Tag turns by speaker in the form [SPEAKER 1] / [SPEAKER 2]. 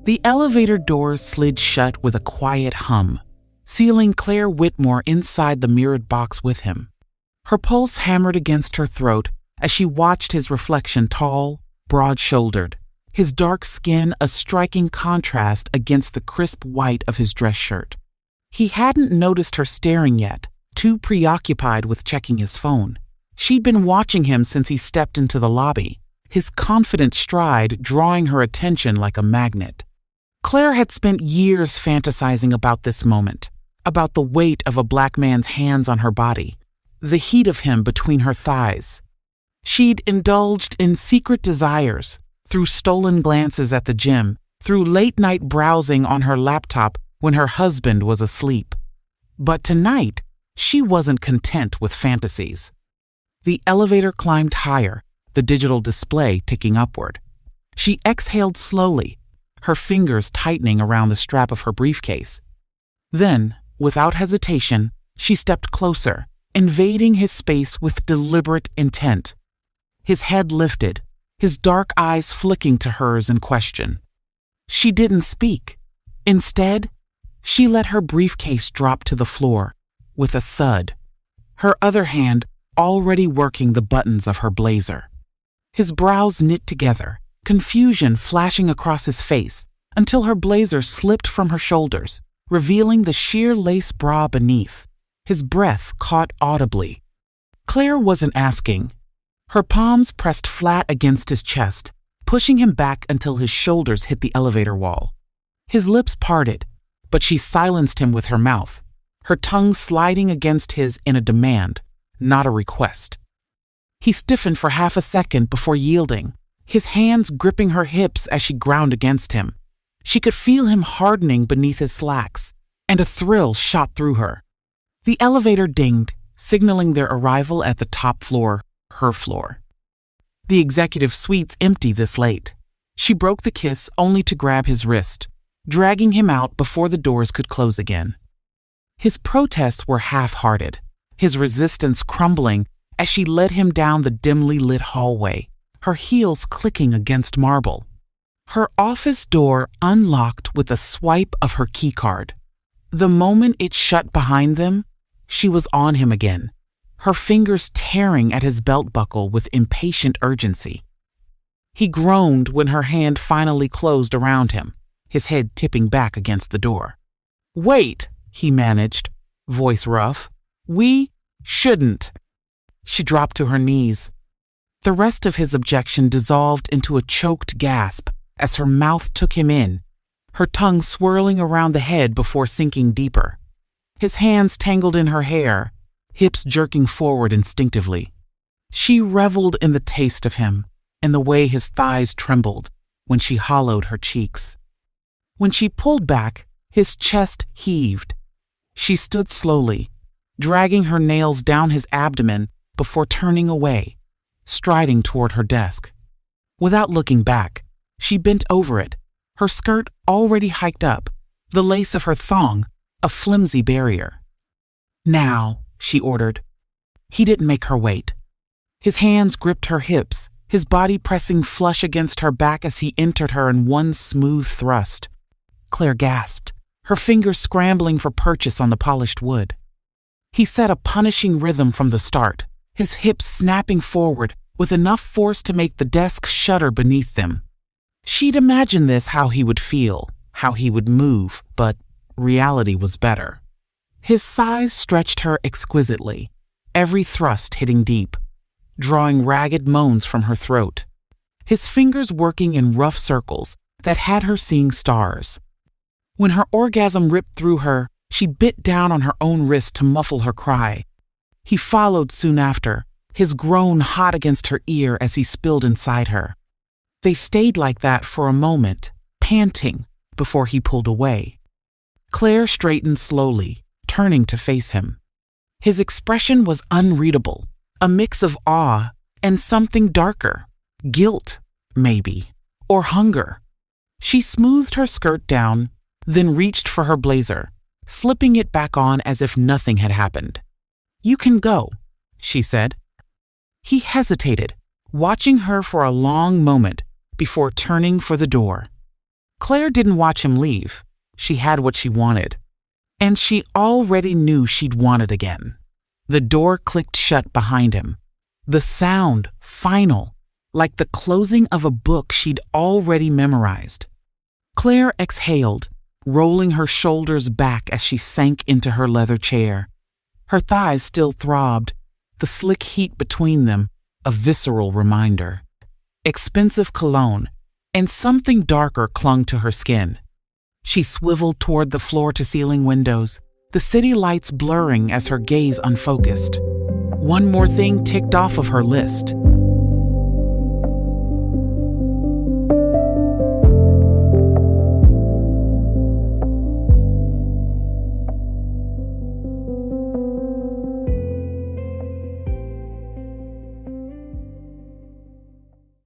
[SPEAKER 1] The elevator doors slid shut with a quiet hum, sealing Claire Whitmore inside the mirrored box with him. Her pulse hammered against her throat as she watched his reflection, tall, broad-shouldered, his dark skin a striking contrast against the crisp white of his dress shirt. He hadn't noticed her staring yet, too preoccupied with checking his phone. She'd been watching him since he stepped into the lobby, his confident stride drawing her attention like a magnet. Claire had spent years fantasizing about this moment, about the weight of a black man's hands on her body, the heat of him between her thighs. She'd indulged in secret desires, through stolen glances at the gym, through late-night browsing on her laptop when her husband was asleep. But tonight, she wasn't content with fantasies. The elevator climbed higher, the digital display ticking upward. She exhaled slowly, her fingers tightening around the strap of her briefcase. Then, without hesitation, she stepped closer, invading his space with deliberate intent. His head lifted, his dark eyes flicking to hers in question. She didn't speak. Instead, she let her briefcase drop to the floor with a thud, her other hand already working the buttons of her blazer. His brows knit together, confusion flashing across his face, until her blazer slipped from her shoulders, revealing the sheer lace bra beneath. His breath caught audibly. Claire wasn't asking. Her palms pressed flat against his chest, pushing him back until his shoulders hit the elevator wall. His lips parted, but she silenced him with her mouth, her tongue sliding against his in a demand, not a request. He stiffened for half a second before yielding, his hands gripping her hips as she ground against him. She could feel him hardening beneath his slacks, and a thrill shot through her. The elevator dinged, signaling their arrival at the top floor, her floor. The executive suite's empty this late. She broke the kiss only to grab his wrist, dragging him out before the doors could close again. His protests were half-hearted, his resistance crumbling as she led him down the dimly lit hallway, her heels clicking against marble. Her office door unlocked with a swipe of her keycard. The moment it shut behind them, she was on him again, her fingers tearing at his belt buckle with impatient urgency. He groaned when her hand finally closed around him, his head tipping back against the door. "Wait," he managed, voice rough. "We shouldn't." She dropped to her knees. The rest of his objection dissolved into a choked gasp as her mouth took him in, her tongue swirling around the head before sinking deeper. His hands tangled in her hair, hips jerking forward instinctively. She reveled in the taste of him, and the way his thighs trembled when she hollowed her cheeks. When she pulled back, his chest heaved. She stood slowly, dragging her nails down his abdomen before turning away, striding toward her desk. Without looking back, she bent over it, her skirt already hiked up, the lace of her thong a flimsy barrier. "Now," she ordered. He didn't make her wait. His hands gripped her hips, his body pressing flush against her back as he entered her in one smooth thrust. Claire gasped, her fingers scrambling for purchase on the polished wood. He set a punishing rhythm from the start, his hips snapping forward with enough force to make the desk shudder beneath them. She'd imagined this how he would feel, how he would move, but reality was better. His size stretched her exquisitely, every thrust hitting deep, drawing ragged moans from her throat, his fingers working in rough circles that had her seeing stars. When her orgasm ripped through her, she bit down on her own wrist to muffle her cry. He followed soon after, his groan hot against her ear as he spilled inside her. They stayed like that for a moment, panting, before he pulled away. Claire straightened slowly, turning to face him. His expression was unreadable, a mix of awe and something darker, guilt, maybe, or hunger. She smoothed her skirt down, then reached for her blazer, slipping it back on as if nothing had happened. "You can go," she said. He hesitated, watching her for a long moment before turning for the door. Claire didn't watch him leave. She had what she wanted. And she already knew she'd want it again. The door clicked shut behind him. The sound, final, like the closing of a book she'd already memorized. Claire exhaled, rolling her shoulders back as she sank into her leather chair. Her thighs still throbbed, the slick heat between them a visceral reminder. Expensive cologne, and something darker clung to her skin. She swiveled toward the floor-to-ceiling windows, the city lights blurring as her gaze unfocused. One more thing ticked off of her list.